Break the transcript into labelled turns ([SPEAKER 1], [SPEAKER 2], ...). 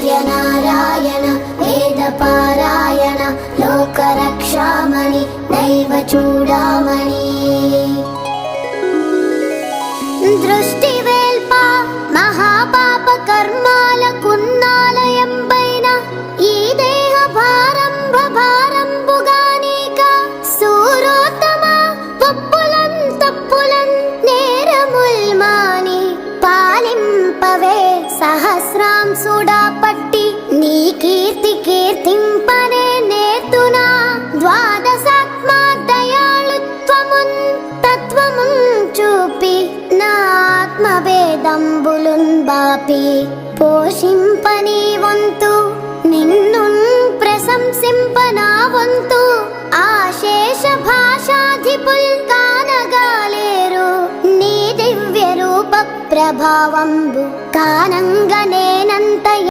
[SPEAKER 1] సూర్యనారాయణ వేదపారాయణ లోకరక్షామణి దైవ చూడామణి దృష్టి వేల్ప మహాపాప కర్మాల కున్నాలయం పైన ఈ దేహ భారంభ భారంబుగానీక సూరోత్తమ పప్పులన్ తప్పులన్ నేరముల్ మాని పాలింపవే సహస్రాంసుడా పట్టి నీ కీర్తి కీర్తింపనే నేతునా ద్వాదశాత్మా దయాళుత్వమున్ తత్వమున్ చూపి నా ఆత్మవేదంబులున్ బాపి పోషింపని వంతు నిన్ను ప్రశంసింపనా వంతు ఆశేష భాషాధిపుల్ కానగాలేరు నీ దివ్య రూప ప్రభావంబు కానంగనేనంత